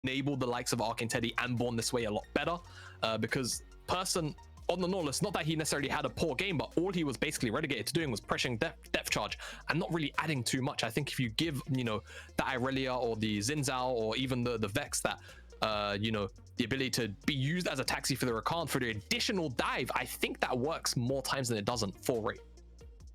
enable the likes of Arcane Teddy and Born this way a lot better, because Person on the Nautilus, not that he necessarily had a poor game, but all he was basically relegated to doing was pressuring depth charge and not really adding too much. I think if you give, you know, the Irelia or the Xin or even the Vex that, you know, the ability to be used as a taxi for the Rakan for the additional dive, I think that works more times than it doesn't for Ray.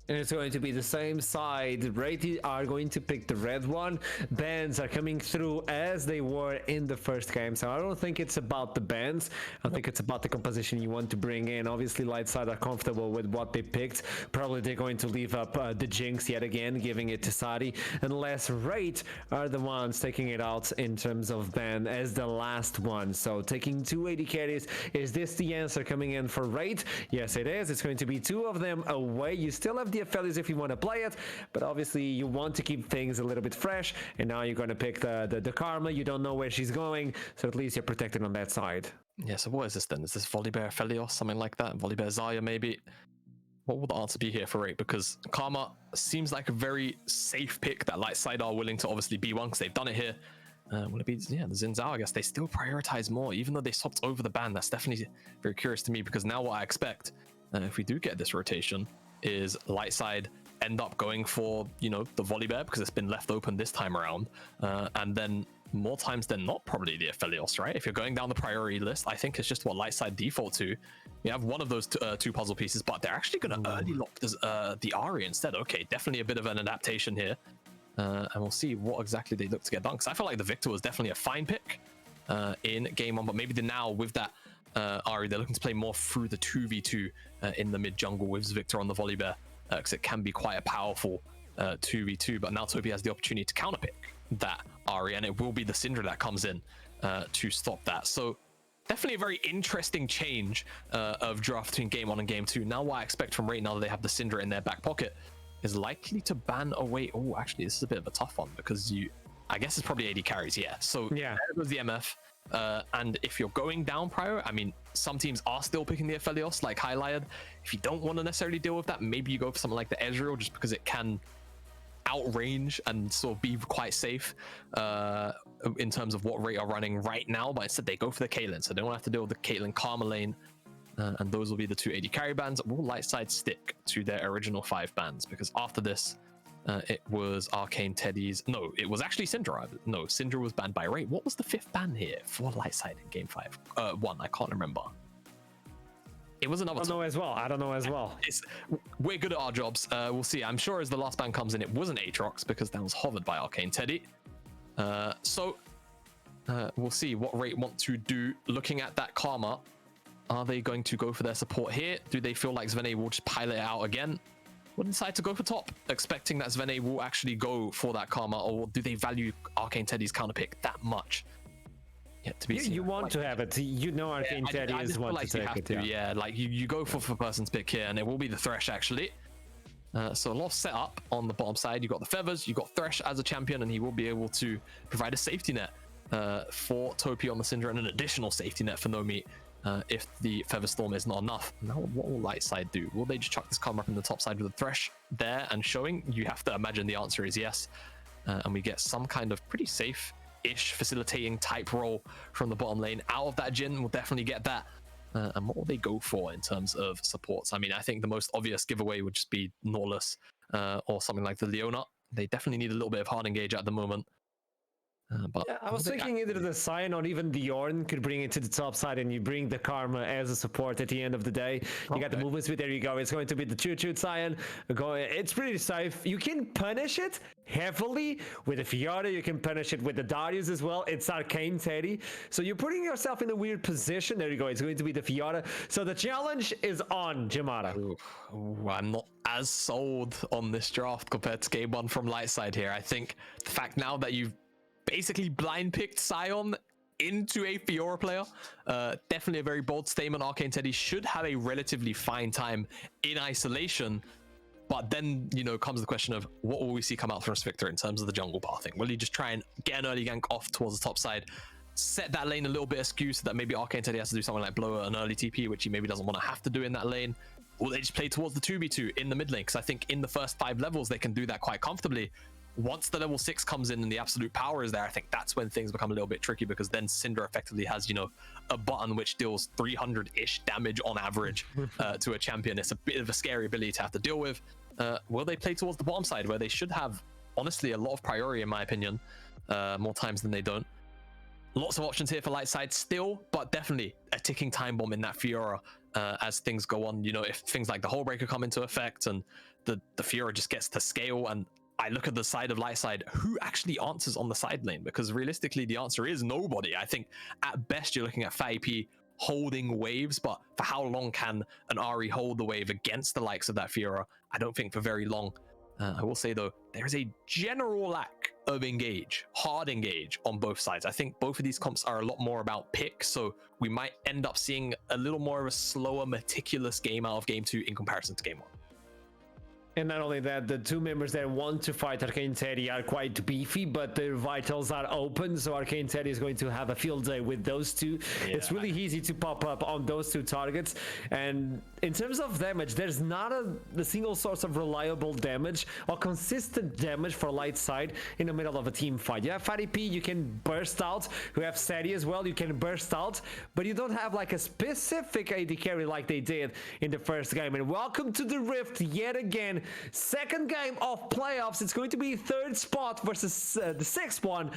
And it's going to be the same side. Rated are going to pick the red one. Bans are coming through as they were in the first game. So I don't think it's about the bans. I think it's about the composition you want to bring in. Obviously, Lightside are comfortable with what they picked. Probably they're going to leave up the Jinx yet again, giving it to Sadi. Unless Rate are the ones taking it out in terms of ban as the last one. So taking 280 carries. Is this the answer coming in for Rate? Yes, it is. It's going to be 2 of them away. You still have the Aphelios if you want to play it, but obviously you want to keep things a little bit fresh, and now you're going to pick the Karma. You don't know where she's going, so at least you're protected on that side. Yeah, so what is this then? Is this Volibear Aphelios, something like that? Volibear Zarya maybe? What will the answer be here for Rate? Because Karma seems like a very safe pick that Lightside are willing to obviously be one because they've done it here. Will it be, yeah, the Xin Zhao? I guess they still prioritize more, even though they swapped over the ban. That's definitely very curious to me, because now what I expect, if we do get this rotation, is Lightside end up going for, you know, the Volibear because it's been left open this time around, and then more times than not probably the Aphelios, right? If you're going down the priority list, I think it's just what Lightside default to. You have one of those two puzzle pieces, but they're actually going to early lock this, the Ahri instead. Okay, definitely a bit of an adaptation here, and we'll see what exactly they look to get done, because I feel like the Victor was definitely a fine pick in game 1, but maybe now with that Ahri, they're looking to play more through the 2v2 in the mid jungle with Victor on the Volibear, because it can be quite a powerful 2v2. But now Topi has the opportunity to counterpick that Ahri, and it will be the Syndra that comes in to stop that. So definitely a very interesting change of draft between game 1 and game 2. Now what I expect from Rate, now that they have the Syndra in their back pocket, is likely to ban away. Oh, actually, this is a bit of a tough one, because I guess it's probably 80 carries, yeah. So yeah, there was the MF. And if you're going down prior, I mean, some teams are still picking the Aphelios, like highlighted. If you don't want to necessarily deal with that, maybe you go for something like the Ezreal, just because it can outrange and sort of be quite safe in terms of what Rate are running right now. But instead, they go for the Caitlyn, so they don't have to deal with the Caitlyn Karma lane. And those will be the 280 carry bans. Will Lightside stick to their original 5 bans? Because after this, it was Arcane Teddy's. No, it was actually Syndra. No, Syndra was banned by Ray. What was the 5th ban here for Lightside in game 5? 1, I can't remember. It was another. I don't know as well. We're good at our jobs. We'll see. I'm sure as the last ban comes in, it wasn't Aatrox, because that was hovered by Arcane Teddy. So we'll see what Ray want to do. Looking at that Karma, are they going to go for their support here? Do they feel like Zvene will just pilot it out again? Will decide to go for top, expecting that Zvene will actually go for that Karma, or do they value Arcane Teddy's counter pick that much? Yeah, to be you want to have it. You know, Arcane Teddy is one to take it. Yeah, like you go for person's pick here, and it will be the Thresh actually. So a lot of setup on the bottom side. You got the Feathers, you got Thresh as a champion, and he will be able to provide a safety net for Topi on the Syndra, and an additional safety net for Nomi. If the Feather Storm is not enough. Now what will Lightside do? Will they just chuck this Karma up in the top side with the Thresh there and showing? You have to imagine the answer is yes. And we get some kind of pretty safe-ish facilitating type role from the bottom lane. Out of that Jhin, we'll definitely get that. And what will they go for in terms of supports? I mean, I think the most obvious giveaway would just be Nautilus or something like the Leona. They definitely need a little bit of hard engage at the moment. But yeah, I was thinking either the Sion or even the Ornn could bring it to the top side, and you bring the Karma as a support at the end of the day. You got the movement speed. There you go. It's going to be the Choo-Choo Sion. It's pretty safe. You can punish it heavily with the Fiora. You can punish it with the Darius as well. It's Arcane Teddy. So you're putting yourself in a weird position. There you go. It's going to be the Fiora. So the challenge is on, Jamada. Ooh, I'm not as sold on this draft compared to game 1 from Lightside here. I think the fact now that you've basically blind picked Sion into a Fiora player, definitely a very bold statement. Arcane Teddy should have a relatively fine time in isolation, but then, you know, comes the question of what will we see come out from Victor in terms of the jungle pathing? Will he just try and get an early gank off towards the top side, set that lane a little bit askew so that maybe Arcane Teddy has to do something like blow an early TP, which he maybe doesn't want to have to do in that lane? Or they just play towards the 2v2 in the mid lane? Because I think in the first 5 levels they can do that quite comfortably. once the level 6 comes in and the absolute power is there, I think that's when things become a little bit tricky, because then Syndra effectively has, a button which deals 300-ish damage on average to a champion. It's a bit of a scary ability to have to deal with. Will they play towards the bottom side, where they should have, honestly, a lot of priority, in my opinion, more times than they don't? Lots of options here for Lightside still, but definitely a ticking time bomb in that Fiora as things go on. If things like the Hull Breaker come into effect and the Fiora just gets to scale, and I look at the side of Lightside, who actually answers on the side lane? Because realistically, the answer is nobody. I think at best you're looking at FAP holding waves, but for how long can an Ahri hold the wave against the likes of that Fiora? I don't think for very long. I will say though, there is a general lack of hard engage on both sides. I think both of these comps are a lot more about pick, so we might end up seeing a little more of a slower, meticulous game out of game 2 in comparison to game 1. And not only that, the two members that want to fight Arcane Teddy are quite beefy, but their vitals are open, so Arcane Teddy is going to have a field day with those two. Yeah. It's really easy to pop up on those two targets. And in terms of damage, there's not a single source of reliable damage or consistent damage for Lightside in the middle of a team fight. You have Fatty P, you can burst out. You have Sadie as well, you can burst out, but you don't have like a specific AD carry like they did in the first game. And welcome to the Rift yet again. Second game of playoffs. It's going to be third spot versus the sixth one.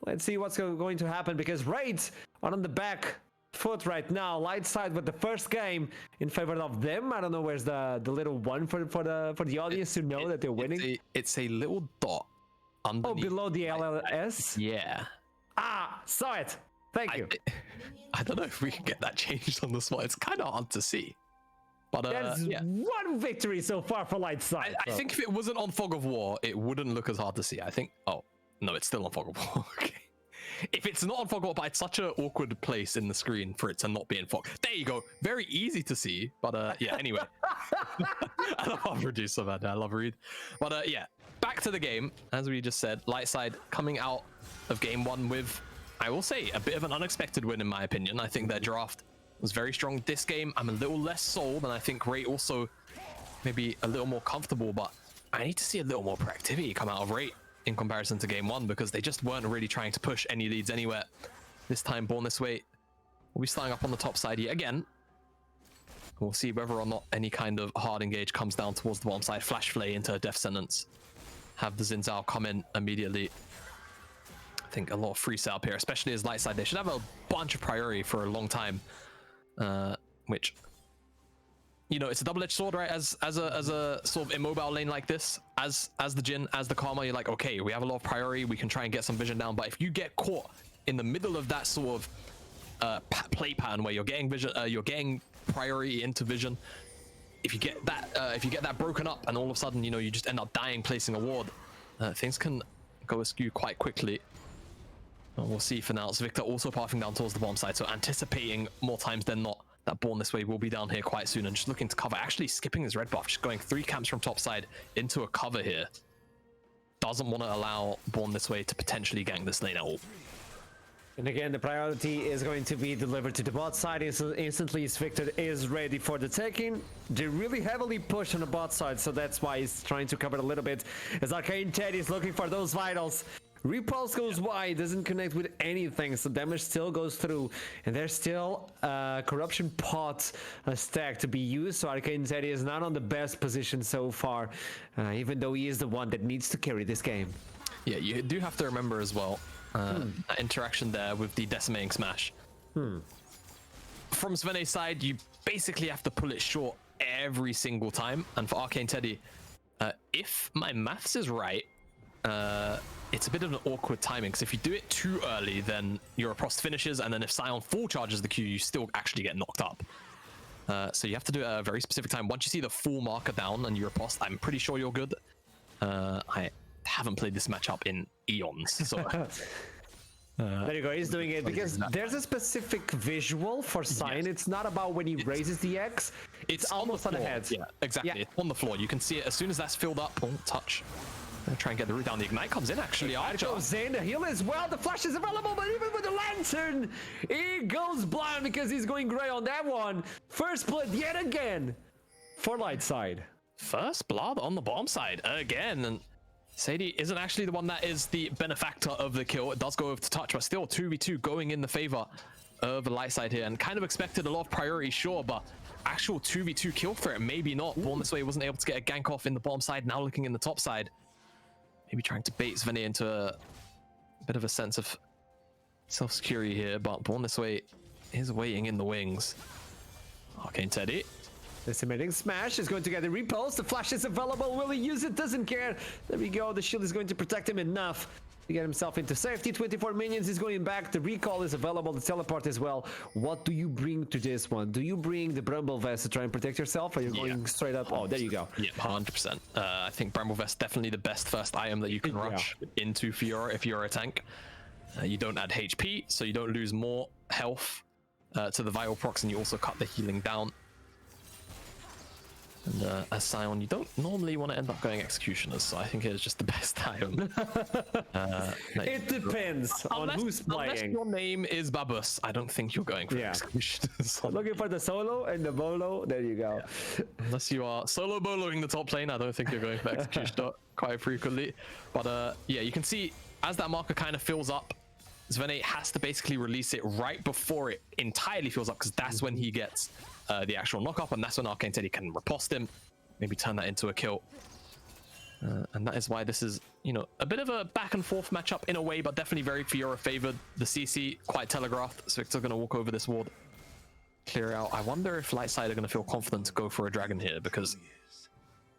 Let's see what's going to happen, because Raids are on the back foot right now. Lightside with the first game in favor of them. I don't know where's the little one for the audience to know that they're winning. It's a little dot underneath. Oh, below the LLS? Yeah. Saw it. Thank you. I don't know if we can get that changed on the spot. It's kind of hard to see. But there's one victory so far for Lightside. I think if it wasn't on Fog of War, it wouldn't look as hard to see. I think. Oh no, it's still on Fog of War. Okay. If it's not on Fog of War, but it's such an awkward place in the screen for it to not be in Fog. There you go. Very easy to see. But yeah. Anyway, I love our producer, man. I love Reed. But yeah, back to the game. As we just said, Lightside coming out of game 1 with, I will say, a bit of an unexpected win in my opinion. I think their draft was very strong this game. I'm a little less sold, and I think Ray also maybe a little more comfortable, but I need to see a little more proactivity come out of Ray in comparison to game 1, because they just weren't really trying to push any leads anywhere. This time, Born This Way will be starting up on the top side yet again. We'll see whether or not any kind of hard engage comes down towards the bottom side. Flash Flay into a death sentence. Have the Xin Zhao come in immediately. I think a lot of free setup here, especially as Lightside. They should have a bunch of priority for a long time. Which, it's a double-edged sword, right? As a sort of immobile lane like this, as the Jhin, as the Karma, you're like, okay, we have a lot of priority, we can try and get some vision down. But if you get caught in the middle of that sort of play pattern where you're getting vision, you're getting priority into vision, if you get that broken up, and all of a sudden, you just end up dying placing a ward, things can go askew quite quickly. We'll see for now. It's Victor also pathing down towards the bottom side, so anticipating more times than not that Born This Way will be down here quite soon, and just looking to cover, actually skipping his red buff, just going 3 camps from top side into a cover here. Doesn't want to allow Born This Way to potentially gank this lane at all. And again, the priority is going to be delivered to the bot side instantly as Victor is ready for the taking. They really heavily push on the bot side, so that's why he's trying to cover a little bit, as Arcane Teddy is looking for those vitals. Repulse goes wide, doesn't connect with anything, so damage still goes through, and there's still a corruption pot stack to be used, so Arcane Teddy is not on the best position so far, even though he is the one that needs to carry this game. Yeah, you do have to remember as well, that interaction there with the decimating smash. From Svene's side, you basically have to pull it short every single time, and for Arcane Teddy, if my maths is right, it's a bit of an awkward timing, because if you do it too early, then your Prost finishes, and then if Sion full charges the Q, you still actually get knocked up. So you have to do it at a very specific time. Once you see the full marker down and you're Prost, I'm pretty sure you're good. I haven't played this matchup in eons, so... there you go, he's doing it, because there's a specific visual for Sion. Yes. It's not about when he raises the X, it's almost on the head. Yeah, exactly. Yeah. It's on the floor. You can see it as soon as that's filled up. Oh, touch. Try and get the root down. The ignite comes in actually. Archer goes in, the heal as well. The flash is available, but even with the lantern, he goes blind because he's going gray on that one. First blood yet again for Lightside. First blood on the bottom side again, and Sadie isn't actually the one that is the benefactor of the kill. It does go over to touch, but still 2v2 going in the favor of the Lightside here, and kind of expected a lot of priority, sure, but actual 2v2 kill threat, maybe not. Born This Way wasn't able to get a gank off in the bottom side, now looking in the top side. Maybe trying to bait Sveni into a bit of a sense of self-security here, but Born This Way is waiting in the wings. Arcane Teddy. The submitting smash is going to get a repulse. The flash is available. Will he use it? Doesn't care. There we go. The shield is going to protect him enough to get himself into safety. 24 minions is going back. The recall is available. The teleport as well. What do you bring to this one? Do you bring the Bramble Vest to try and protect yourself, or you're going straight up? Oh, there you go. Yeah, 100%. I think Bramble Vest definitely the best first item that you can rush into Fiora if you're a tank. You don't add HP, so you don't lose more health to the vital procs, and you also cut the healing down. And as Scion, you don't normally want to end up going Executioners, so I think it is just the best item. It depends on who's playing. Unless your name is Babus, I don't think you're going for Executioners. Looking for the solo and the bolo, there you go. Yeah. Unless you are solo boloing the top lane, I don't think you're going for Executioner quite frequently. But yeah, you can see as that marker kind of fills up, Sveni has to basically release it right before it entirely fills up, because that's when he gets the actual knock-up, and that's when Arcane Teddy can riposte him, maybe turn that into a kill. And that is why this is, you know, a bit of a back and forth matchup in a way, but definitely very Fiora favored. The CC quite telegraphed, so Victor's going to walk over this ward, clear out. I wonder if Lightside are going to feel confident to go for a dragon here, because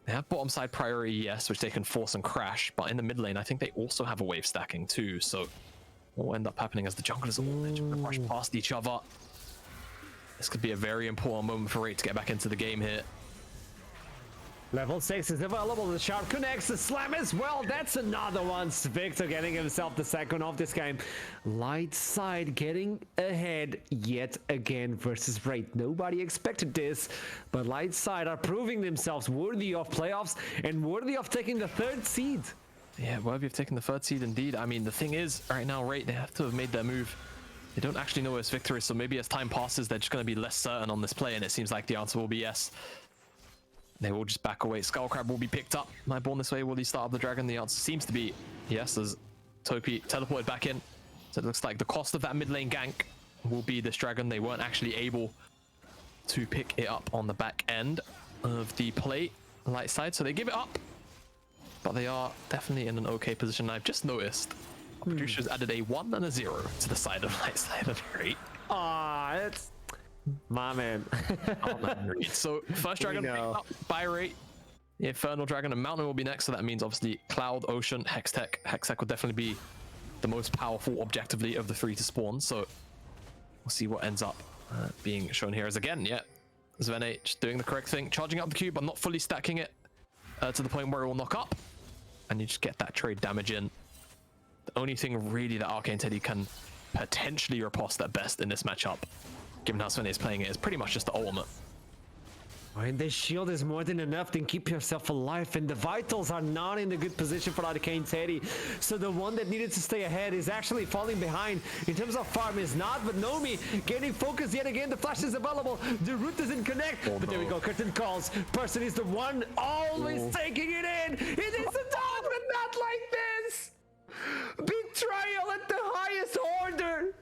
they have bottom side priority, yes, which they can force and crash, but in the mid lane, I think they also have a wave stacking too, so what will end up happening as the junglers all rush past each other. This could be a very important moment for Raid to get back into the game here. Level 6 is available. The sharp connects. The slam as well. That's another one. Victor getting himself the second of this game. Lightside getting ahead yet again versus Raid. Nobody expected this, but Lightside are proving themselves worthy of playoffs and worthy of taking the 3rd seed. Yeah, worthy of taking the 3rd seed indeed. I mean, the thing is, right now, Raid, they have to have made their move. They don't actually know where his victory is, so maybe as time passes, they're just going to be less certain on this play, and it seems like the answer will be yes. They will just back away. Skullcrab will be picked up. Am I Born This Way? Will he start up the dragon? The answer seems to be yes, as Topi teleported back in. So it looks like the cost of that mid lane gank will be this dragon. They weren't actually able to pick it up on the back end of the play, Lightside, so they give it up. But they are definitely in an okay position. I've just noticed producers added a 1 and a 0 to the side of Lightside of Raid. Ah, it's my man. Oh, man, Raid. So first dragon picked up by Raid. The Infernal Dragon and Mountain will be next, so that means obviously Cloud, Ocean, Hextech. Hextech will definitely be the most powerful objectively of the 3 to spawn, so we'll see what ends up being shown here as again, Sveni just doing the correct thing, charging up the cube, but not fully stacking it to the point where it will knock up, and you just get that trade damage in. The only thing really that Arcane Teddy can potentially riposte at best in this matchup, given how Sveni is playing it, is pretty much just the ultimate. And the shield is more than enough to keep yourself alive, and the vitals are not in a good position for Arcane Teddy. So the one that needed to stay ahead is actually falling behind. In terms of farm is not, but Nomi getting focused yet again. The flash is available. The root doesn't connect. But there we go. Curtain calls. Person is the one always taking it in. It is a dog, but not like this. Betrayal at the highest order.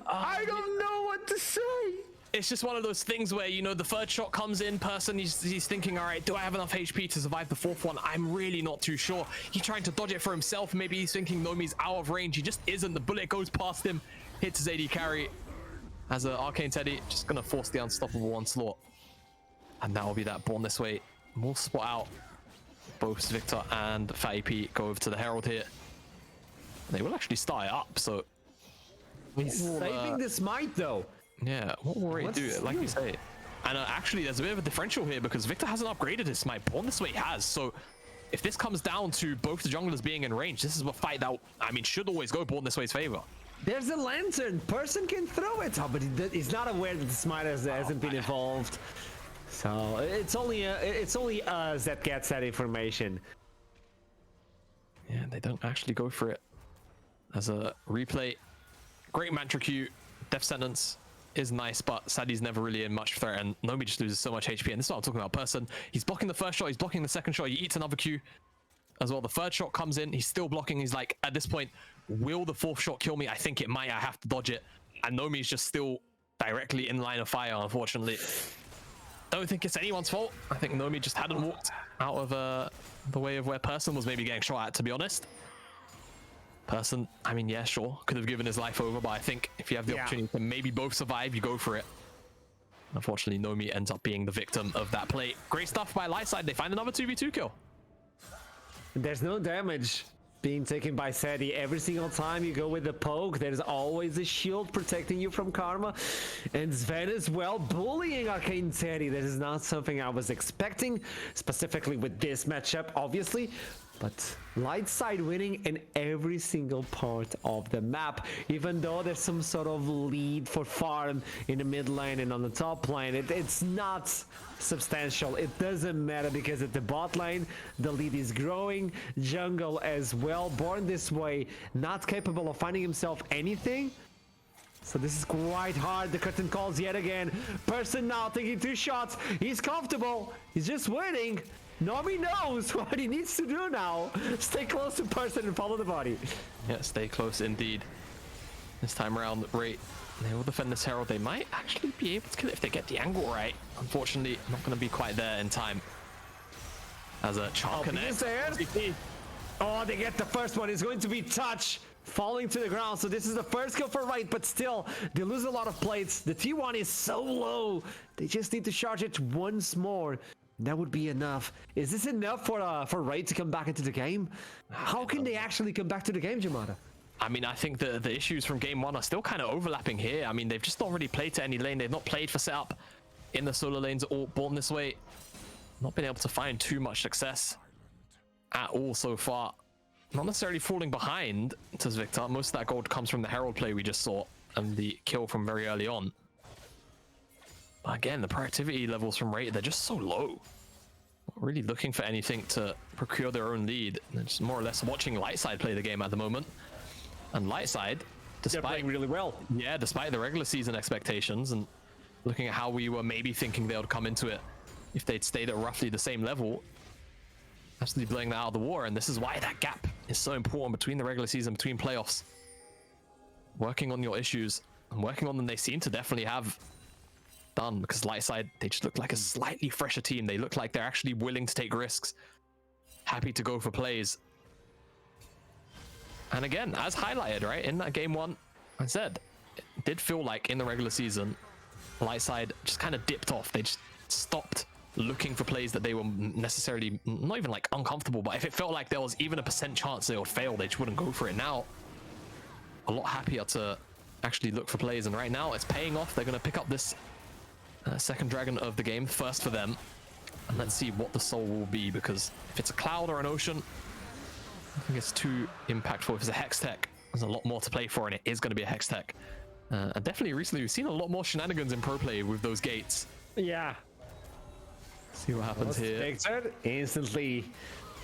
I don't know what to say. It's just one of those things where, you know, the 3rd shot comes in, person, he's thinking, all right, do I have enough HP to survive the 4th one? I'm really not too sure. He's trying to dodge it for himself. Maybe he's thinking Nomi's out of range. He just isn't. The bullet goes past him, hits his AD carry. As Arcane Teddy, just going to force the unstoppable onslaught. And that will be that. Born This Way will spot out. Both Victor and Fatty P go over to the Herald here. They will actually start it up, so... He's saving the smite, though. Yeah, what will Raid do? Like you say. And actually, there's a bit of a differential here because Victor hasn't upgraded his smite. Born This Way has. So if this comes down to both the junglers being in range, this is a fight that, I mean, should always go Born This Way's favor. There's a lantern. Person can throw it. Oh, but he's not aware that the smite hasn't been evolved. So it's only us that gets that information. Yeah, they don't actually go for it. As a replay, great mantra Q, death sentence is nice, but Sadie's never really in much threat, and Nomi just loses so much HP. And this is what I'm talking about. Person, he's blocking the 1st shot, he's blocking the 2nd shot, he eats another Q. as well. The third shot comes in. He's still blocking. He's like, at this point, will the fourth shot kill me? I think it might. I have to dodge it. And Nomi's just still directly in line of fire, unfortunately. Don't think it's anyone's fault. I think Nomi just hadn't walked out of the way of where Person was maybe getting shot at, to be honest. Person, I mean, yeah, sure, could have given his life over, but I think if you have the opportunity to maybe both survive, you go for it. Unfortunately, Nomi ends up being the victim of that play. Great stuff by Lightside. They find another 2v2 kill. There's no damage being taken by Sadie. Every single time you go with the poke, there's always a shield protecting you from Karma. And Sven as well bullying Arcane Sadie. This is not something I was expecting, specifically with this matchup, obviously. But Lightside winning in every single part of the map, even though there's some sort of lead for farm in the mid lane and on the top lane, it's not substantial. It doesn't matter because at the bot lane, the lead is growing. Jungle as well, Born this way, not capable of finding himself anything. So this is quite hard. The curtain calls yet again. Person now taking 2 shots. He's comfortable. He's just waiting. Nomi knows what he needs to do now. Stay close to Person and follow the body. Yeah, stay close indeed. This time around, Wraith, they will defend this Herald. They might actually be able to kill it if they get the angle right. Unfortunately, not going to be quite there in time. As a chunk connect. Oh, they get the first one. It's going to be Touch falling to the ground. So this is the first kill for Wraith, but still, they lose a lot of plates. The T1 is so low. They just need to charge it once more. That would be enough. Is this enough for Wraith to come back into the game? How can they actually come back to the game, Jamada? I mean, I think the issues from game 1 are still kind of overlapping here. I mean, they've just not really played to any lane. They've not played for setup in the solo lanes or born this way. Not been able to find too much success at all so far. Not necessarily falling behind to Victor. Most of that gold comes from the Herald play we just saw and the kill from very early on. But again, the productivity levels from Wraith, they're just so low. Not really looking for anything to procure their own lead. They're just more or less watching Lightside play the game at the moment. And Lightside, despite they're playing really well. Yeah, despite the regular season expectations and looking at how we were maybe thinking they would come into it if they'd stayed at roughly the same level, absolutely blowing that out of the water. And this is why that gap is so important between the regular season, between playoffs. Working on your issues and working on them, they seem to definitely have done, because Lightside, they just look like a slightly fresher team. They look like they're actually willing to take risks, happy to go for plays. And again, as highlighted, right, in that game 1, I said, it did feel like in the regular season, Lightside just kind of dipped off. They just stopped looking for plays that they were necessarily, not even like uncomfortable, but if it felt like there was even a % chance they would fail, they just wouldn't go for it. Now, a lot happier to actually look for plays, and right now it's paying off. They're going to pick up this second dragon of the game, first for them, and let's see what the soul will be, because if it's a cloud or an ocean, I think it's too impactful. If it's a hex tech, there's a lot more to play for, and it is going to be a hex tech. And definitely recently we've seen a lot more shenanigans in pro play with those gates. Yeah. See what happens here. Expected. Instantly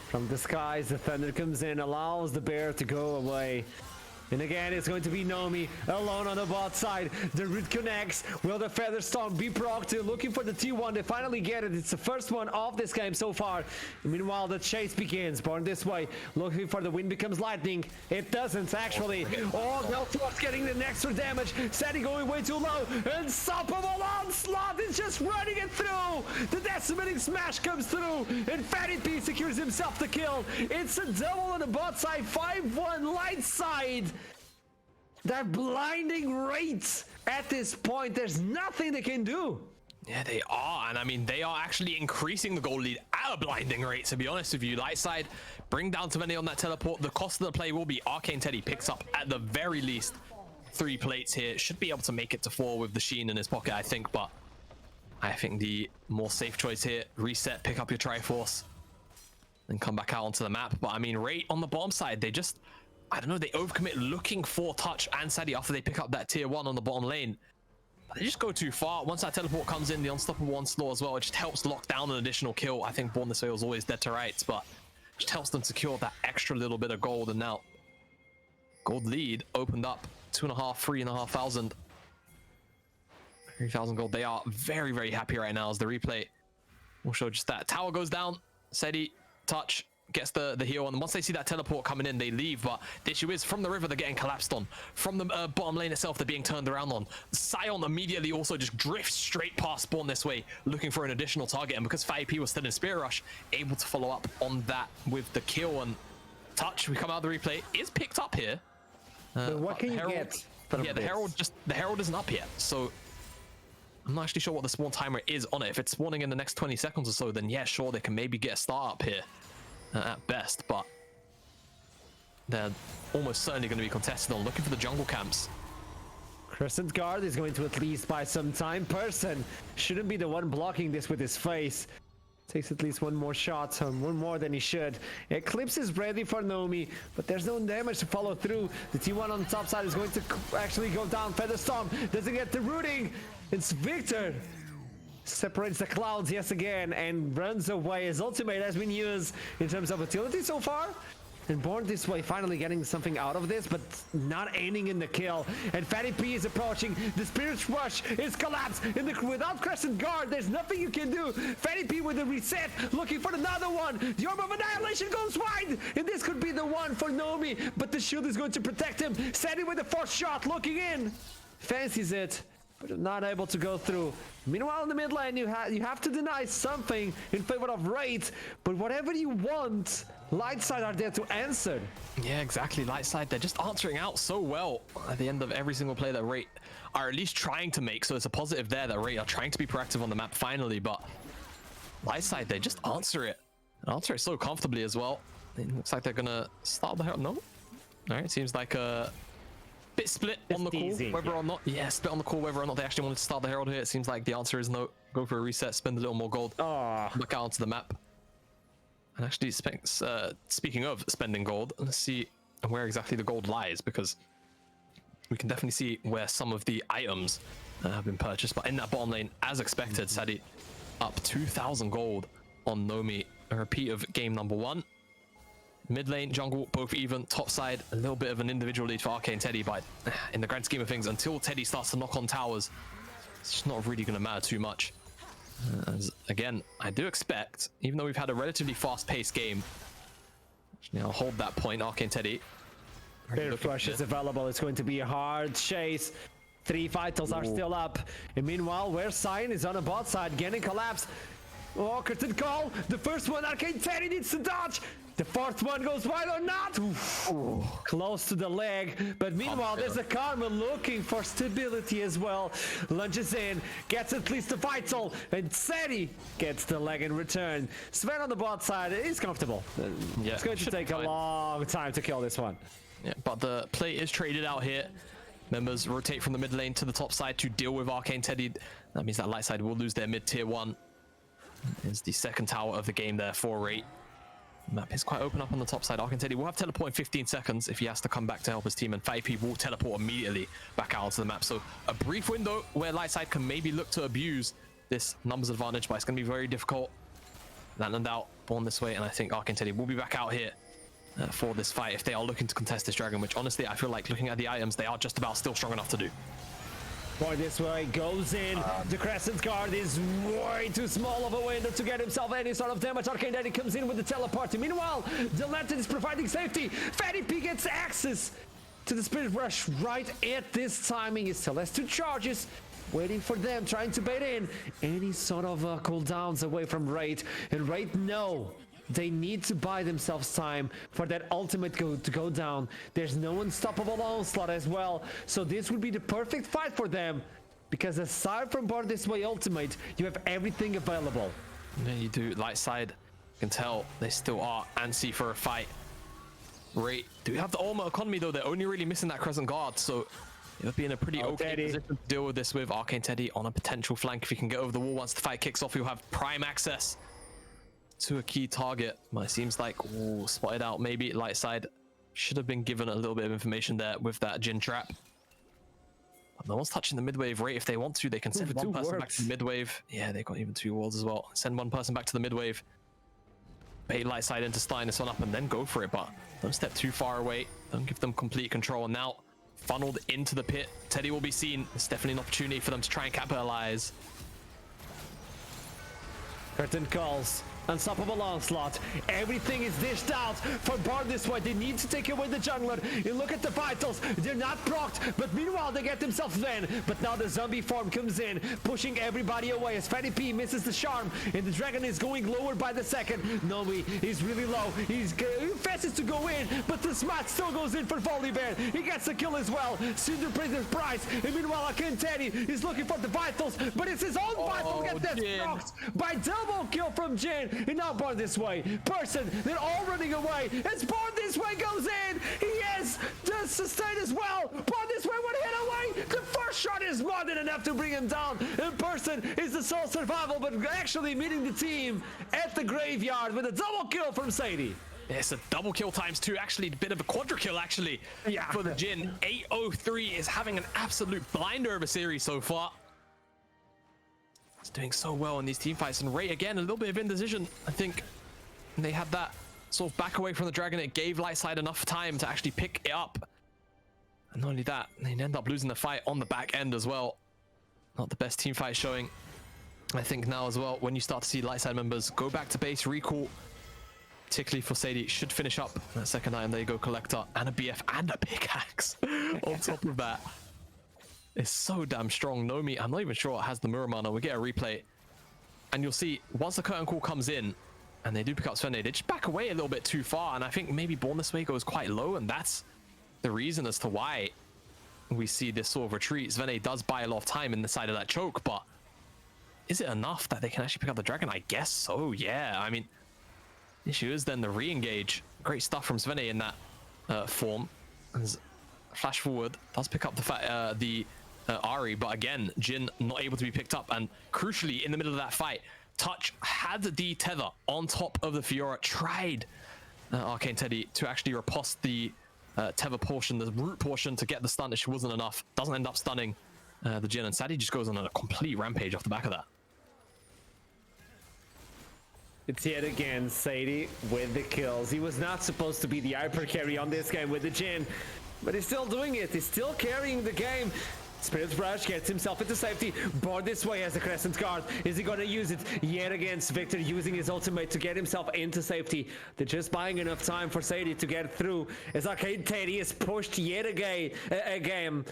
from the skies, the thunder comes in, allows the bear to go away. And again, it's going to be Nomi alone on the bot side. The root connects. Will the Featherstorm be procced? Looking for the T1. They finally get it. It's the first one of this game so far. And meanwhile, the chase begins. Born this way. Looking for the wind becomes lightning. It doesn't actually. Oh, Melfrost getting the extra damage. Sadie going way too low. Unstoppable onslaught is just running it through. The decimating smash comes through. And Fatty P secures himself the kill. It's a double on the bot side. 5-1 Lightside. They're blinding Wraiths at this point. There's nothing they can do. Yeah, they are. And I mean, they are actually increasing the goal lead at a blinding rate, to be honest with you. Lightside, bring down Taveni on that teleport. The cost of the play will be Arcane Teddy picks up at the very least 3 plates here. Should be able to make it to 4 with the Sheen in his pocket, I think. But I think the more safe choice here, reset, pick up your Triforce, and come back out onto the map. But I mean, Wraith on the bottom side, they just, I don't know, they overcommit looking for Touch and Sadie after they pick up that tier 1 on the bottom lane. But they just go too far. Once that teleport comes in, the unstoppable onslaught as well, it just helps lock down an additional kill. I think Born This Way was always dead to rights, but it just helps them secure that extra little bit of gold. And now gold lead opened up 3,500 gold. They are very, very happy right now as the replay will show just that. Tower goes down. Sadie, Touch, gets the heal, and once they see that teleport coming in, they leave. But the issue is, from the river, they're getting collapsed on. From the bottom lane itself, they're being turned around on. Sion immediately also just drifts straight past spawn this way, looking for an additional target. And because FAP was still in Spirit Rush, able to follow up on that with the kill. And touch, we come out of the replay, is picked up here. But what can you get from the Herald isn't up yet, so I'm not actually sure what the spawn timer is on it. If it's spawning in the next 20 seconds or so, then yeah, sure, they can maybe get a start up here at best, but they're almost certainly going to be contested on looking for the jungle camps. Crescent Guard is going to at least buy some time. Person shouldn't be the one blocking this with his face. Takes at least one more shot, one more than he should. Eclipse is ready for Nomi, but there's no damage to follow through. The T1 on the top side is going to actually go down. Featherstorm doesn't get the rooting. It's Victor. Separates the clouds yes again and runs away. His ultimate has been used in terms of utility so far. And Born this way, finally getting something out of this, but not ending in the kill. And Fatty P is approaching. The Spirit Rush is collapsed. Without Crescent Guard, there's nothing you can do. Fatty P with a reset, looking for another one. The Orb of Annihilation goes wide. And this could be the one for Nomi, but the shield is going to protect him. Sadie with the fourth shot, looking in. Fancies it, but not able to go through. Meanwhile, in the mid lane, you have to deny something in favor of Raid, but whatever you want, Lightside are there to answer. Yeah, exactly. Lightside, they're just answering out so well at the end of every single play that Raid are at least trying to make. So it's a positive there that Raid are trying to be proactive on the map finally, but Lightside, they just answer it. And answer it so comfortably as well. It looks like they're gonna start the Herald. No? Alright, seems like a bit split on the call, whether or not. Yeah, split on the call, whether or not they actually wanted to start the Herald here. It seems like the answer is no. Go for a reset, spend a little more gold, back out onto the map. And actually, speaking of spending gold, let's see where exactly the gold lies, because we can definitely see where some of the items have been purchased. But in that bottom lane, as expected, Sadi up 2,000 gold on Nomi. A repeat of game number 1. Mid lane, jungle, both even. Top side, a little bit of an individual lead for Arcane Teddy, but in the grand scheme of things, until Teddy starts to knock on towers, it's just not really going to matter too much. Again, I do expect, even though we've had a relatively fast-paced game, actually, I'll hold that point, Arcane Teddy. Spirit Rush is available. It's going to be a hard chase. 3 vitals are still up. And meanwhile, where Sion is on a bot side, getting collapsed. Oh, curtain call. The first one, Arcane Teddy needs to dodge. The fourth one goes wide or not. Ooh, close to the leg. But meanwhile, there's a Karma looking for stability as well. Lunges in, gets at least a vital, and Seti gets the leg in return. Sven on the bot side is comfortable. Yeah, it's going to take a long time to kill this one. Yeah, but the play is traded out here. Members rotate from the mid lane to the top side to deal with Arcane Teddy. That means that Lightside will lose their mid tier 1. Is the second tower of the game there for Raid. Map is quite open up on the top side. Arcane Teddy will have teleport in 15 seconds if he has to come back to help his team, and 5P will teleport immediately back out onto the map. So a brief window where Lightside can maybe look to abuse this numbers advantage, but it's going to be very difficult. Landland out, Born this way, and I think Arcane Teddy will be back out here for this fight if they are looking to contest this dragon, which honestly I feel like, looking at the items, they are just about still strong enough to do. Boy, this way goes in. The Crescent Guard is way too small of a window to get himself any sort of damage. Arcane Teddy comes in with the teleport. Meanwhile, the Lantern is providing safety. Fatty P gets access to the Spirit Rush right at this timing. It's Celestial charges, waiting for them, trying to bait in any sort of cooldowns away from Raid. And Raid know they need to buy themselves time for that ultimate to go down. There's no unstoppable onslaught as well, so this would be the perfect fight for them, because aside from Born This Way ultimate, you have everything available. Yeah, you do. Lightside, you can tell they still are antsy for a fight. Raid do have the armor economy though. They're only really missing that Crescent Guard, so it'll be in a pretty okay position to deal with this with Arcane Teddy on a potential flank. If he can get over the wall once the fight kicks off, he'll have prime access to a key target. But it seems like, ooh, spotted out. Maybe Lightside should have been given a little bit of information there with that Jin trap. But no one's touching the mid-wave. Right, if they want to, they can send one person back to the mid-wave. Yeah, they got even 2 walls as well. Send one person back to the mid-wave, bait Lightside into stying this one up, and then go for it. But don't step too far away. Don't give them complete control. And now funneled into the pit, Teddy will be seen. It's definitely an opportunity for them to try and capitalize. Curtain calls. Unstoppable onslaught. Everything is dished out for Bar this way. They need to take away the jungler. You look at the vitals. They're not procced, but meanwhile they get themselves then. But now the zombie form comes in, pushing everybody away as Fatty P misses the charm, and the dragon is going lower by the second. Nomi is really low. He's fastest to go in, but the smite still goes in for Volibear. He gets the kill as well. Cinder Prince's prize. And meanwhile, Akinteri is looking for the vitals, but it's his own vital gets that procced by double kill from Jin. And now Bar this way. Person, they're all running away. As Bar this way goes in, he has the sustain as well. Bar this way, one hit away. The first shot is more than enough to bring him down. And Person is the sole survival, but actually meeting the team at the graveyard with a double kill from Sadie. It's a double kill times 2, actually a bit of a quadra kill actually for the Jin. 803 is having an absolute blinder of a series so far. It's doing so well in these team fights, and Ray again a little bit of indecision. I think they had that sort of back away from the dragon. It gave Lightside enough time to actually pick it up, and not only that, they end up losing the fight on the back end as well. Not the best team fight showing. I think now as well, when you start to see Lightside members go back to base, recall, particularly for Sadie, should finish up that second item. There you go, Collector and a BF and a pickaxe on top of that. It's so damn strong. Nomi, I'm not even sure it has the mirror mana. We get a replay, and you'll see once the curtain call comes in and they do pick up Svenne, they just back away a little bit too far, and I think maybe Born This Way goes quite low, and that's the reason as to why we see this sort of retreat. Svenne does buy a lot of time in the side of that choke, but is it enough that they can actually pick up the dragon? I guess so, yeah. I mean, the issue is then the re-engage. Great stuff from Svenne in that form. As flash forward does pick up the Ari, but again, Jin not able to be picked up, and crucially in the middle of that fight, Touch had the tether on top of the Fiora, tried Arcane Teddy to actually riposte the tether portion, the root portion, to get the stun. It wasn't enough, doesn't end up stunning the Jin, and Sadie just goes on a complete rampage off the back of that. It's yet again Sadie with the kills. He was not supposed to be the hyper carry on this game with the Jin, but he's still doing it. He's still carrying the game. Spirit's Brush gets himself into safety. Bar this way as the Crescent Guard. Is he going to use it yet again? Victor using his ultimate to get himself into safety. They're just buying enough time for Sadie to get through, as Arcade Teddy is pushed yet again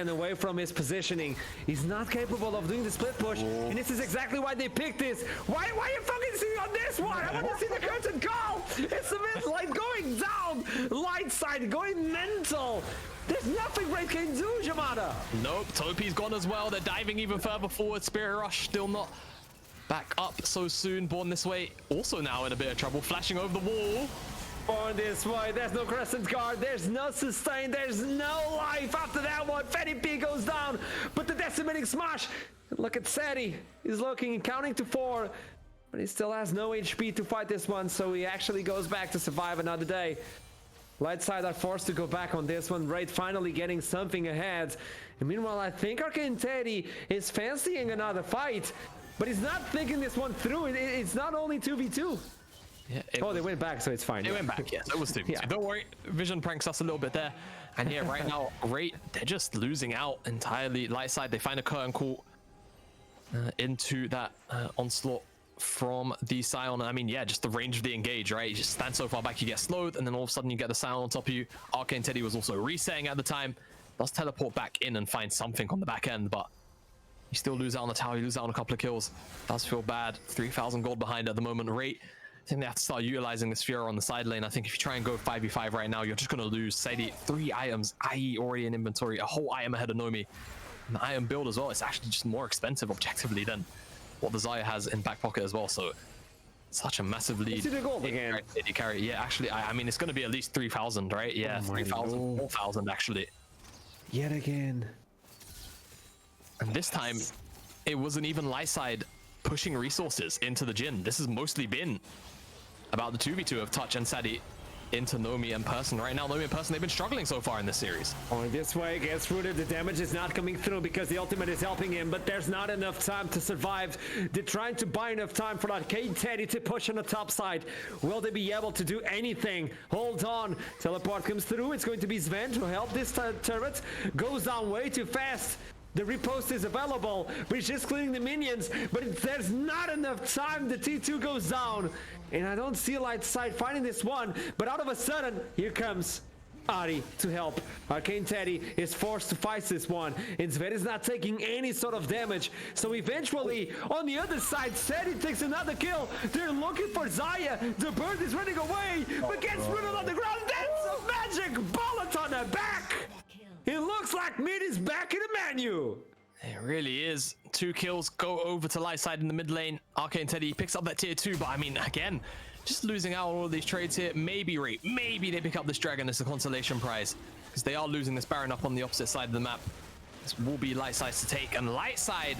away from his positioning. He's not capable of doing the split push, and this is exactly why they picked this. Why are you focusing on this one? I want to see the curtain call. It's the mid-light going down. Lightside going mental. There's nothing Ray can do, Jamada. Nope, Topi's gone as well. They're diving even further forward. Spirit Rush still not back up so soon. Born This Way also now in a bit of trouble, flashing over the wall. Born This Way, there's no Crescent Guard, there's no sustain, there's no life after that one. Fatty P goes down, but the decimating smash. Look at Sadie, he's looking and counting to 4, but he still has no HP to fight this one, so he actually goes back to survive another day. Lightside are forced to go back on this one. Raid finally getting something ahead. And meanwhile, I think Arcane Teddy is fancying another fight, but he's not thinking this one through. It's not only 2v2. Yeah, they went back, so it's fine. They went back, yes. It was 2v2. Yeah. Don't worry, Vision pranks us a little bit there. And yeah, right now, Raid, they're just losing out entirely. Lightside, they find a curtain call into that onslaught from the Scion. I mean, yeah, just the range of the engage, right? You just stand so far back, you get slowed, and then all of a sudden you get the Scion on top of you. Arcane Teddy was also resetting at the time. Does teleport back in and find something on the back end, but you still lose out on the tower, you lose out on a couple of kills. Does feel bad. 3,000 gold behind at the moment. Rate, I think they have to start utilizing this Fiora on the side lane. I think if you try and go 5v5 right now, you're just going to lose. Sadie, 3 items, i.e. already in inventory, a whole item ahead of Nomi. And the item build as well, it's actually just more expensive objectively than what the Xayah has in back pocket as well. So such a massive lead. See the gold again. Carry. Yeah, actually, I mean, it's going to be at least 3,000, right? Yeah, 3,000, 4,000 actually. Yet again. And this time, it wasn't even Lightside pushing resources into the Jin. This has mostly been about the 2v2 of Touch and Sadie into Nomi and Person. Right now, Nomi and Person, they've been struggling so far in this series. On this way, gets rooted. The damage is not coming through because the ultimate is helping him, but there's not enough time to survive. They're trying to buy enough time for Arcade Teddy to push on the top side. Will they be able to do anything? Hold on. Teleport comes through. It's going to be Sven to help this turret. Goes down way too fast. The repost is available. We're just clearing the minions, but there's not enough time. The T2 goes down, and I don't see Lightside fighting this one. But out of a sudden, here comes Ari to help. Arcane Teddy is forced to fight this one, and Zver is not taking any sort of damage. So eventually, on the other side, Teddy takes another kill. They're looking for Zaya. The bird is running away, but gets rooted on the ground. That's a magic bullet on the back. It looks like mid is back in the menu. It really is. 2 kills go over to Lightside in the mid lane. Arcane Teddy picks up that tier 2, but I mean, again, just losing out on all of these trades here. Maybe they pick up this dragon as a consolation prize, because they are losing this Baron up on the opposite side of the map. This will be Lightside to take, and Lightside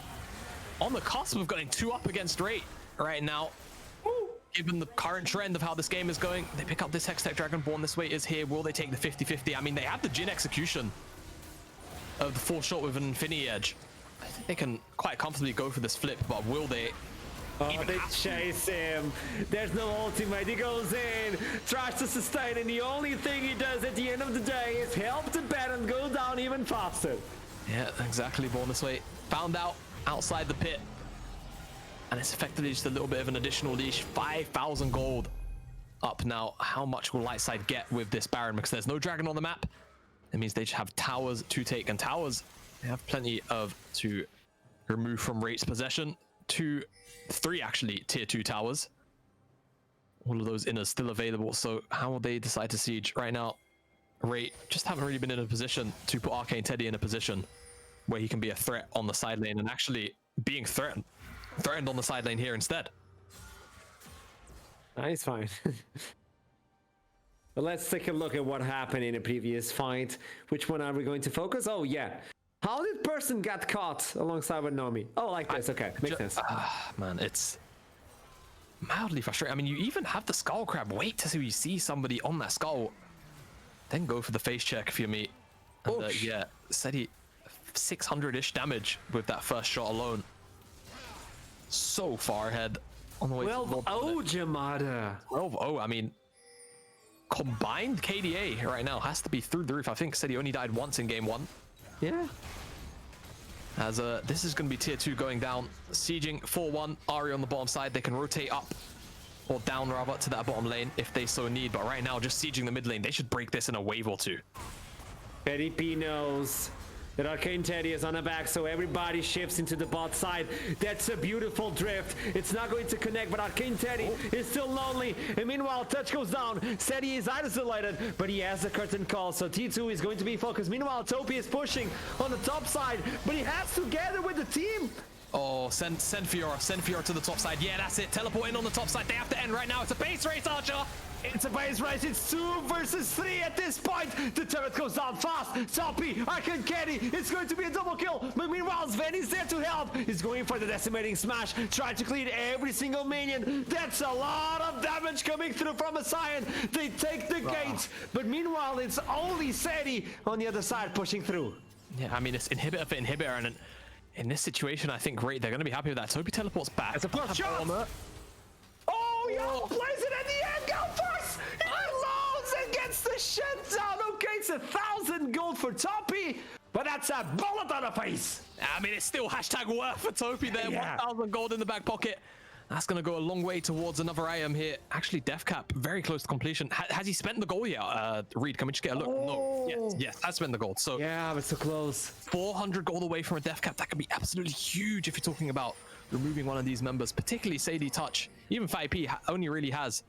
on the cusp of going 2 up against Rate right now. Given the current trend of how this game is going, they pick up this Hextech Dragonborn. This way is here. Will they take the 50-50? I mean, they have the Jhin execution of the 4 shot with an Infinity Edge. I think they can quite comfortably go for this flip, but will they? Oh, they chase him. There's no ultimate. He goes in, tries to sustain, and the only thing he does at the end of the day is help the Baron go down even faster. Yeah, exactly. Born this way. Found out outside the pit. And it's effectively just a little bit of an additional leash. 5,000 gold up now. How much will Lightside get with this Baron? Because there's no dragon on the map. It means they just have towers to take. And towers, they have plenty of to remove from Rate's possession. 3 actually tier 2 towers. All of those inners still available. So how will they decide to siege right now? Rate just haven't really been in a position to put Arcane Teddy in a position where he can be a threat on the side lane, and actually being threatened on the side lane here instead. Nice fine. But let's take a look at what happened in a previous fight. Which one are we going to focus? Oh yeah. How did person get caught alongside with Nomi? Oh, like this. Okay, makes sense. Man, it's mildly frustrating. I mean, you even have the skull crab. Wait till you see somebody on that skull, then go for the face check if you're me. And yeah, said he 600-ish damage with that first shot alone. So far ahead on the way. 12-0, Jamada. 12-0. I mean, combined KDA right now has to be through the roof. I think said he only died once in game 1. Yeah. As this is going to be tier 2 going down. Sieging 4-1. Ari on the bottom side. They can rotate up or down rather to that bottom lane if they so need. But right now, just sieging the mid lane. They should break this in a wave or 2. Petty P knows that Arcane Teddy is on the back, so everybody shifts into the bot side. That's a beautiful drift. It's not going to connect, but Arcane Teddy is still lonely. And meanwhile, touch goes down. Teddy is isolated, but he has the curtain call, so T2 is going to be focused. Meanwhile, Topi is pushing on the top side, but he has to gather with the team. Oh, send Fiora to the top side. Yeah, that's it. Teleporting on the top side. They have to end right now. It's a base race, Archer. It's a base race. It's 2 versus 3 at this point. The turret goes down fast. Topi, Arcane Teddy. It's going to be a double kill. But meanwhile, Sven is there to help. He's going for the decimating smash. Trying to clean every single minion. That's a lot of damage coming through from a Sion. They take the gates. But meanwhile, it's only Seti on the other side pushing through. Yeah, I mean, it's inhibitor for inhibitor. And in this situation, I think great. They're going to be happy with that. Topi teleports back. It's a first shot. Oh, yeah, plays it at the end. Go first. He reloads and gets the shit down. Okay, it's 1,000 gold for Topi, but that's a bullet on the face. I mean, it's still hashtag worth for Topi there. Yeah. 1,000 gold in the back pocket. That's going to go a long way towards another item here. Actually, Death Cap, very close to completion. Has he spent the gold yet? Reed, can we just get a look? Oh. No. Yes, has spent the gold. So yeah, but so close. 400 gold away from a Death Cap. That could be absolutely huge if you're talking about removing one of these members, particularly Sadie Touch. Even 5P only really has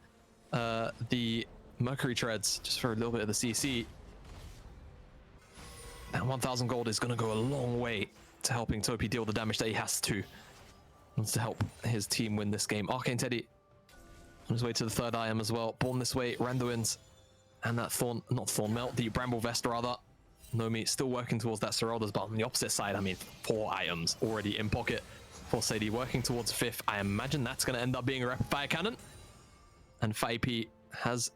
the Mercury Treads just for a little bit of the CC. That 1,000 gold is going to go a long way to helping Topi deal the damage that he has to. Wants to help his team win this game. Arcane Teddy on his way to the 3rd item as well. Born this way, Randuin's and that Thornmelt, the Bramble Vest rather. Nomi still working towards that Seralda's, but on the opposite side, I mean, 4 items already in pocket for Sadie, working towards 5th. I imagine that's going to end up being a rapid fire cannon. And 5P has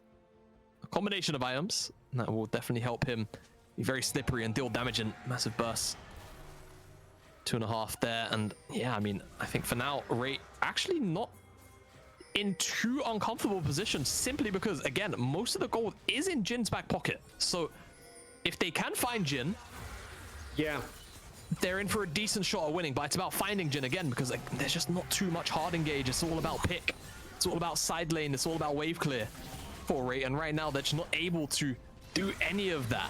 a combination of items that will definitely help him be very slippery and deal damage in massive bursts. 2.5 there, and yeah, I mean, I think for now, Ray actually not in too uncomfortable position, simply because, again, most of the gold is in Jin's back pocket. So if they can find Jin, yeah, they're in for a decent shot at winning, but it's about finding Jin again, because like, there's just not too much hard engage. It's all about pick. It's all about side lane. It's all about wave clear for Ray, and right now they're just not able to do any of that.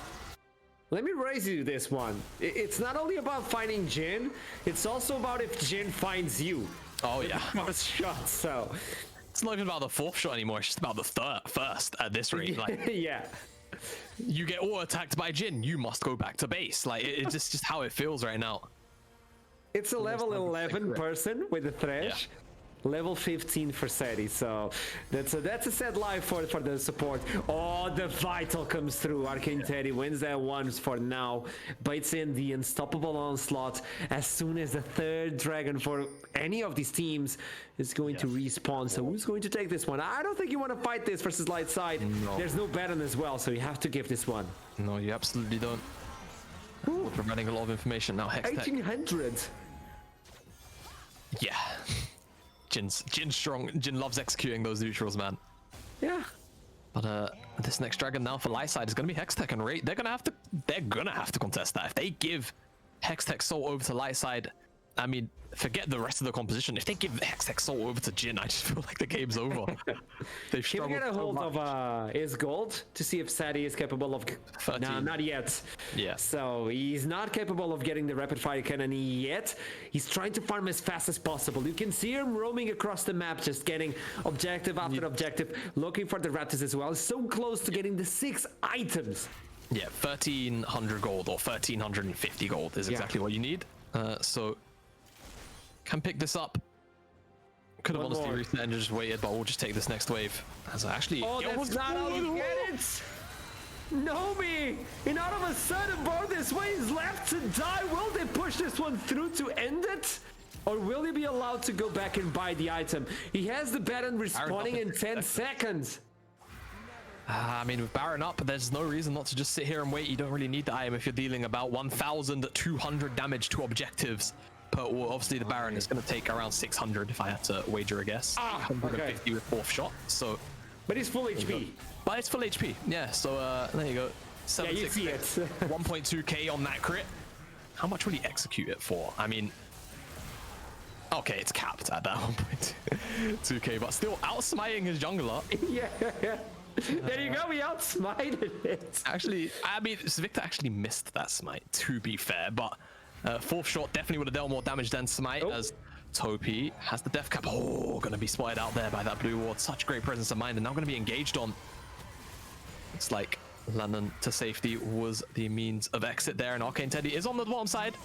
Let me raise you this one. It's not only about finding Jin, it's also about if Jin finds you. Oh yeah. First shot, so. It's not even about the fourth shot anymore. It's just about the first at this rate. Like, yeah. You get all attacked by Jin, you must go back to base. Like, it's just how it feels right now. It's a level 11 person with a Thresh. Yeah. Level 15 for Seti, so that's a sad life for the support. Oh, the Vital comes through. Arcane Teddy wins that one for now. Bites in the unstoppable onslaught as soon as the third dragon for any of these teams is going to respawn. So who's going to take this one? I don't think you want to fight this versus Lightside. No. There's no Baron as well, so you have to give this one. No, you absolutely don't. We're providing a lot of information now. Hex 1800. Yeah. Jin's strong. Jin loves executing those neutrals, man. Yeah. But this next dragon now for Lightside is gonna be Hextech and Ray. They're gonna have to contest that. If they give Hextech Soul over to Lightside, I mean, forget the rest of the composition. If they give Hextech Soul over to Jin, I just feel like the game's over. They've struggled. Can we get a hold of his gold to see if Seti is capable of? 13. No, not yet. Yeah. So he's not capable of getting the rapid fire cannon yet. He's trying to farm as fast as possible. You can see him roaming across the map, just getting objective after objective, looking for the Raptors as well. So close to getting the 6 items. Yeah, 1,300 gold or 1,350 gold is exactly what you need. So. Can pick this up. Could have honestly reset and just waited, but we'll just take this next wave. As actually, oh, that's not how you get it. Nomi, and all of a sudden, bro, this way is left to die. Will they push this one through to end it, or will he be allowed to go back and buy the item? He has the Baron respawning in 10 seconds. I mean, with Baron up, there's no reason not to just sit here and wait. You don't really need the item if you're dealing about 1,200 damage to objectives. But well, obviously the Baron is going to take around 600 if I had to wager a guess. 150 with fourth shot. So, but it's full HP. But it's full HP. Yeah. So there you go. 1.2k on that crit. How much would he execute it for? I mean, okay, it's capped at that 1.2k, but still outsmiting his jungler. Yeah. There you go, we outsmited it. Actually, I mean, Victor actually missed that smite, to be fair, but fourth shot definitely would have dealt more damage than smite, as Topi has the death cap. Oh, gonna be spotted out there by that blue ward. Such great presence of mind, and now gonna be engaged on. It's like Landon to safety was the means of exit there, and Arcane Teddy is on the bottom side.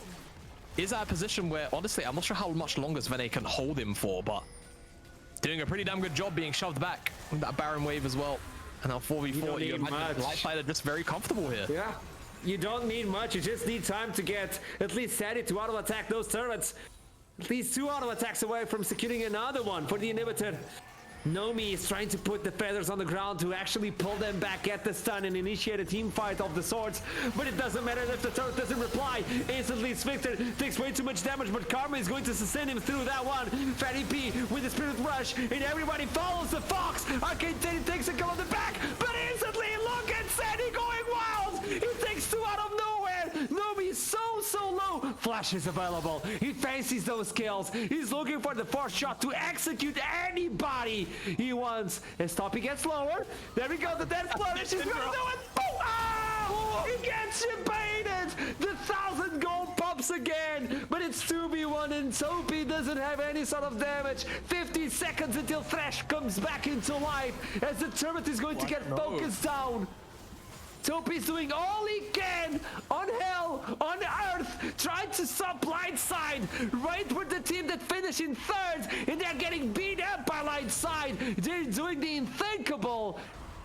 Is at a position where, honestly, I'm not sure how much longer Svene can hold him for, but doing a pretty damn good job being shoved back with that Baron wave as well. And now 4v4, you imagine Lightside are just very comfortable here. Yeah. You don't need much, you just need time to get at least Seti to auto-attack those turrets. At least 2 auto-attacks away from securing another one for the inhibitor. Nomi is trying to put the feathers on the ground to actually pull them back, get the stun, and initiate a team fight of the swords. But it doesn't matter if the turret doesn't reply. Instantly, Victor takes way too much damage, but Karma is going to sustain him through that one. Fatty P with the Spirit Rush, and everybody follows the Fox. Arcane Teddy takes a kill on the back, but instantly, look at Sandy going wild. He takes 2 out of nowhere. Nomi is so low. Flash is available. He fancies those kills. He's looking for the 4th shot to execute anybody he wants. As Topi gets lower, there we go. The death flourish is gonna do it. Oh, he gets baited. The 1,000 gold pops again, but it's 2v1 and Topi doesn't have any sort of damage. 50 seconds until Thresh comes back into life as the turret is going to get focused down. Topi's doing all he can on hell, on earth, trying to stop Lightside right with the team that finished in 3rd, and they're getting beat up by Lightside. They're doing the unthinkable.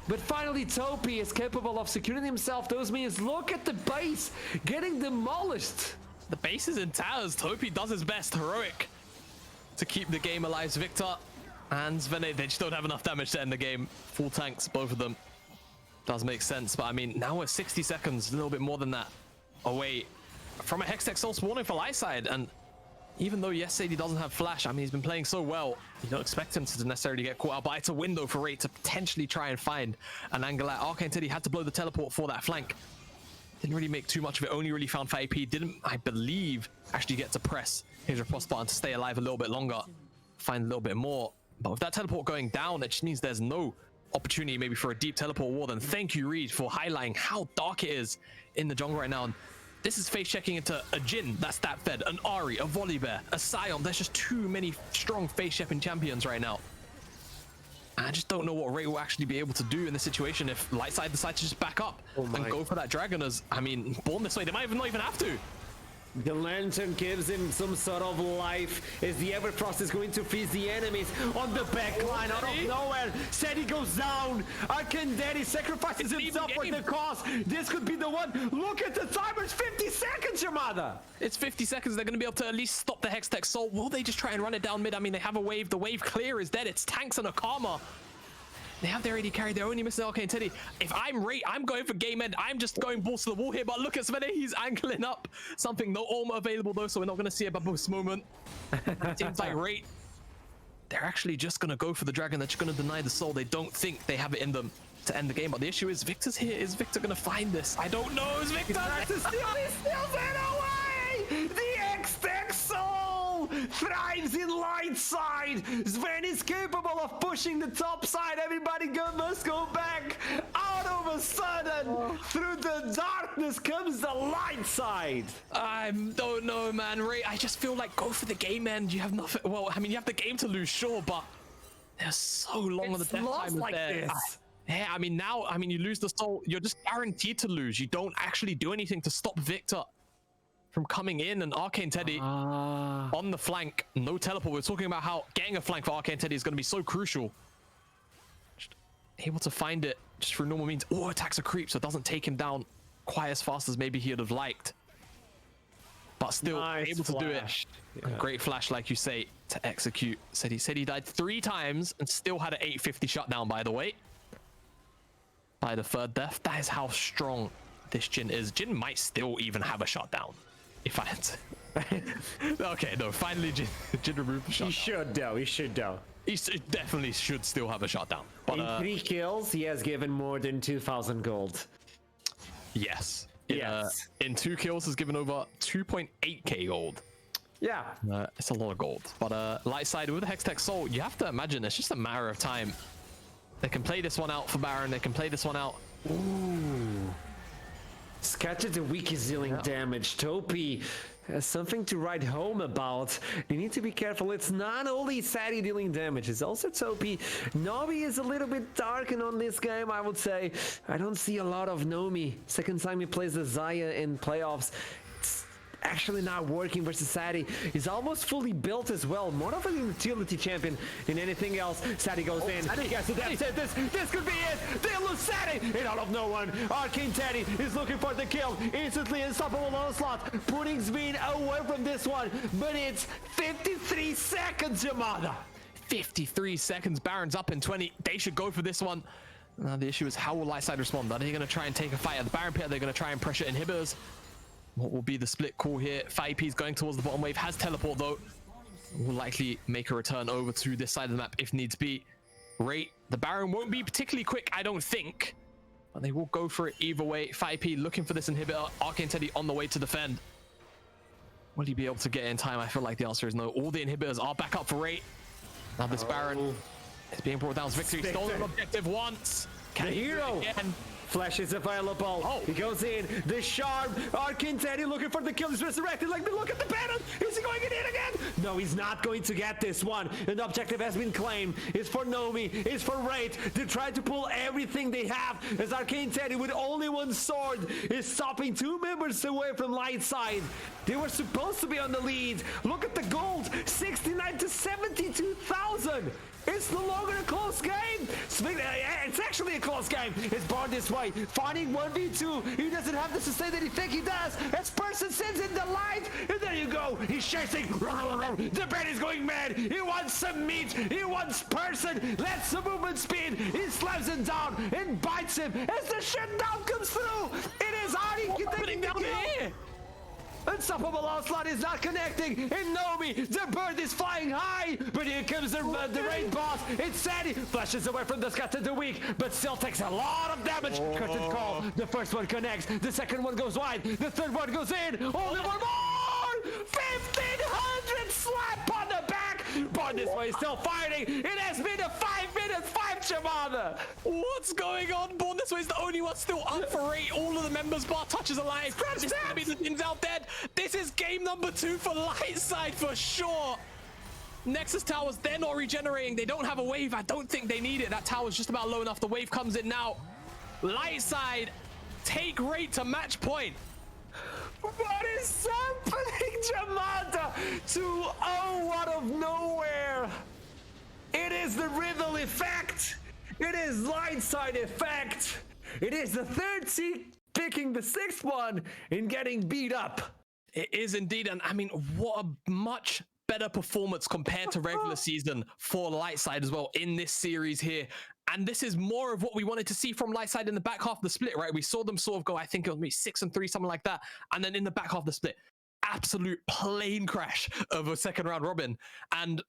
But finally, Topi is capable of securing himself those minions. Look at the base getting demolished. The base is in towers. Topi does his best, heroic, to keep the game alive. Victor and Svene, they just don't have enough damage to end the game. Full tanks, both of them. Does make sense, but I mean, now we're 60 seconds, a little bit more than that, away from a Hextech Soul spawning for Lightside. And even though, yes, Sadie doesn't have Flash, I mean, he's been playing so well, you don't expect him to necessarily get caught out, but it's a window for Ray to potentially try and find an angle out. Arcane Teddy had to blow the teleport for that flank. Didn't really make too much of it. Only really found 5AP. Didn't, I believe, actually get to press his riposte button to stay alive a little bit longer. Find a little bit more. But with that teleport going down, it just means there's no opportunity maybe for a deep teleport wall. Then thank you, Reed, for highlighting how dark it is in the jungle right now. And this is face checking into a Jhin that's stat fed, an Ahri, a Volibear, a Sion. There's just too many strong face checking champions right now. I just don't know what Ray will actually be able to do in this situation if Lightside decides to just back up and go for that dragon. As I mean, born this way, they might not even have to. The lantern gives him some sort of life as the Everfrost is going to freeze the enemies on the back line out of nowhere. Seti goes down. Arcandeli sacrifices himself for the cause. This could be the one. Look at the timers, 50 seconds, your mother. It's 50 seconds. They're going to be able to at least stop the Hextech Soul. Will they just try and run it down mid? I mean, they have a wave. The wave clear is dead. It's tanks and a Karma. They have their AD carry. They're only missing Arcane Teddy. If I'm Ray, I'm going for game end. I'm just going balls to the wall here. But look at Svene. He's ankling up. Something no Orma available though, so we're not going to see a boost moment. Seems like Ray, they're actually just going to go for the dragon. They're just going to deny the soul. They don't think they have it in them to end the game. But the issue is Victor's here. Is Victor going to find this? I don't know. Is Victor? He steals it away! The Hextech Soul thrives in Lightside. Sven is capable of pushing the top side. Everybody must go back. Out of a sudden, through the darkness comes the light side. I don't know, man. Ray, I just feel like go for the game end. You have nothing. Well, I mean, you have the game to lose, sure, but there's so long on the death time like there. this. Yeah, I mean, now, I mean, you lose the soul. You're just guaranteed to lose. You don't actually do anything to stop Victor from coming in. And Arcane Teddy on the flank, no teleport. We're talking about how getting a flank for Arcane Teddy is going to be so crucial. Just able to find it just through normal means. Oh, attacks a creep, so it doesn't take him down quite as fast as maybe he would have liked. But still able to do it. Yeah. Great flash, like you say, to execute. Said he died 3 times and still had an 850 shutdown, by the way. By the 3rd death. That is how strong this Jhin is. Jhin might still even have a shutdown. If I had to. Okay, no, finally Jhin removed the shutdown. He should though. He definitely should still have a shutdown. But, in 3 kills, he has given more than 2,000 gold. Yes. Yes. In 2 kills has given over 2.8k gold. Yeah. It's a lot of gold. But Lightside with the Hextech Soul, you have to imagine it's just a matter of time. They can play this one out for Baron. They can play this one out. Ooh. Scattered the weak is dealing damage. Topi has something to write home about. You need to be careful. It's not only Sadi dealing damage, it's also Topi. Nomi is a little bit darkened on this game, I would say. I don't see a lot of Nomi. Second time he plays the Xayah in playoffs. It's actually not working versus Sadi. He's almost fully built as well. More of a utility champion than anything else. Sadi goes in. He gets the death set. This could be it. They lose Sadi. And out of no one, Arcane Teddy is looking for the kill. Instantly unstoppable onslaught. Putting Sveen away from this one. But it's 53 seconds, Yamada. 53 seconds. Baron's up in 20. They should go for this one. Now the issue is how will Lightside respond? Are they going to try and take a fight at the Baron pit? Are they going to try and pressure inhibitors? What will be the split call here? 5P is going towards the bottom wave, has teleport though. Will likely make a return over to this side of the map if needs be. Rate, the Baron won't be particularly quick, I don't think. But they will go for it either way. 5P looking for this inhibitor. Arcane Teddy on the way to defend. Will he be able to get in time? I feel like the answer is no. All the inhibitors are back up for Rate. Now this Baron is being brought down as victory. Stolen an objective once. Can the hero again? Flash is available. He goes in. The Sharp. Arcane Teddy looking for the kill. He's resurrected. Like, look at the Baron. Is he going in again? No, he's not going to get this one. An objective has been claimed. It's for Nomi. It's for Wraith. They try to pull everything they have as Arcane Teddy with only one sword is stopping 2 members away from Lightside. They were supposed to be on the lead. Look at the gold. 69 to 72,000. It's no longer a close game. It's actually a close game. It's barred this way. Finding 1v2. He doesn't have the sustain that he think he does. As Person sends in the light. And there you go. He's chasing. The bed is going mad. He wants some meat. He wants Person. Let's the movement speed. He slams him down and bites him as the shutdown comes through. It is Arnie getting down here. Unstoppable onslaught is not connecting, and Nomi, the bird is flying high, but here comes the raid boss. It's Sadie, flashes away from the scatter the weak, but still takes a lot of damage. Curtain call, the first one connects, the second one goes wide, the third one goes in, only one more! 1,500 slap on the back! Born This Way is still fighting, it has been a 5-minute fight, Shamana! What's going on? Born This Way is the only one still up for rate. All of the members bar touches alive. This is gonna be the things out dead. This is game number 2 for Lightside for sure. Nexus towers, they're not regenerating. They don't have a wave. I don't think they need it. That tower's just about low enough. The wave comes in now. Lightside take rate to match point. What is happening, Jamada? 2-0 out of nowhere. It is the Riddle effect. It is Lightside effect. It is the third seed picking the 6th one and getting beat up. It is indeed, and I mean, what a much better performance compared to regular season for Lightside as well in this series here. And this is more of what we wanted to see from Lightside in the back half of the split, right? We saw them sort of go, I think it was maybe 6-3, something like that. And then in the back half of the split, absolute plane crash of a second round robin. And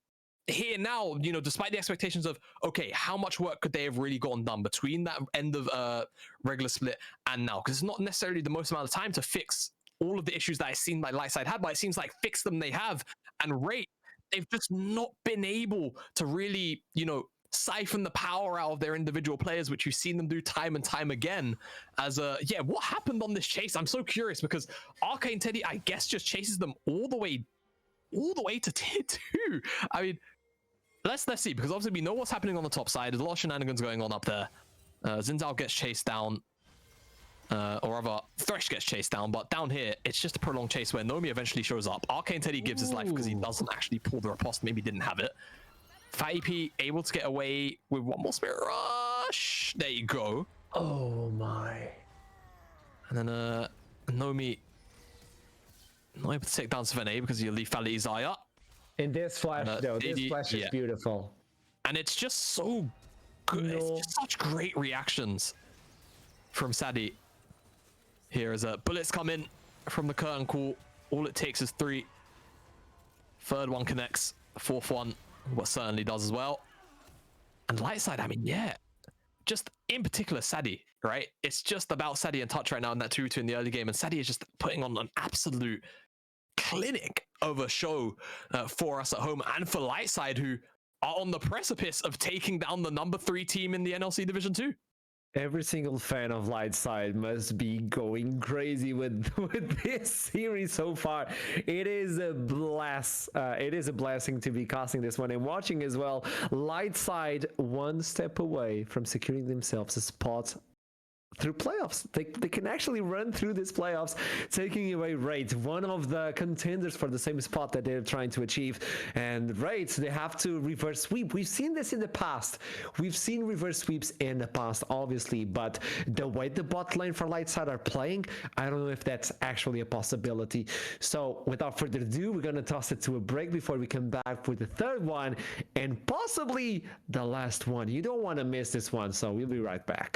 here now, you know, despite the expectations of, okay, how much work could they have really gotten done between that end of regular split and now? Because it's not necessarily the most amount of time to fix all of the issues that I seen like Lightside had, but it seems like fix them they have. And rate, they've just not been able to really, you know, siphon the power out of their individual players, which you've seen them do time and time again. As yeah, what happened on this chase? I'm so curious because Arcane Teddy, I guess, just chases them all the way to tier 2. I mean, let's see, because obviously we know what's happening on the top side. There's a lot of shenanigans going on up there. Zinzao gets chased down, or rather Thresh gets chased down, but down here it's just a prolonged chase where Nomi eventually shows up. Arcane Teddy gives his life because he doesn't actually pull the riposte, maybe didn't have it. Fatty P able to get away with one more Spirit Rush. There you go. Oh my. And then Nomi not able to take down Svene because you leave Fatty Zaya. In this flash though, this flash is beautiful. And it's just so good. No. It's just such great reactions from Sadie. Here as bullets come in from the curtain call. All it takes is 3. Third one connects. 4th one, what certainly does as well. And Lightside, I mean, yeah, just in particular Sadie, right? It's just about Sadie and Touch right now in that 2-2 in the early game, and Sadie is just putting on an absolute clinic of a show for us at home and for Lightside, who are on the precipice of taking down the number 3 team in the NLC Division 2. Every single fan of Lightside must be going crazy with this series so far. It is a blast. It is a blessing to be casting this one and watching as well. Lightside one step away from securing themselves a spot through playoffs. They can actually run through these playoffs, taking away Raid, one of the contenders for the same spot that they're trying to achieve. And Raid, they have to reverse sweep. We've seen this in the past. We've seen reverse sweeps in the past, obviously, but the way the bot lane for Lightside are playing, I don't know if that's actually a possibility. So without further ado, we're going to toss it to a break before we come back with the third one and possibly the last one. You don't want to miss this one, so we'll be right back.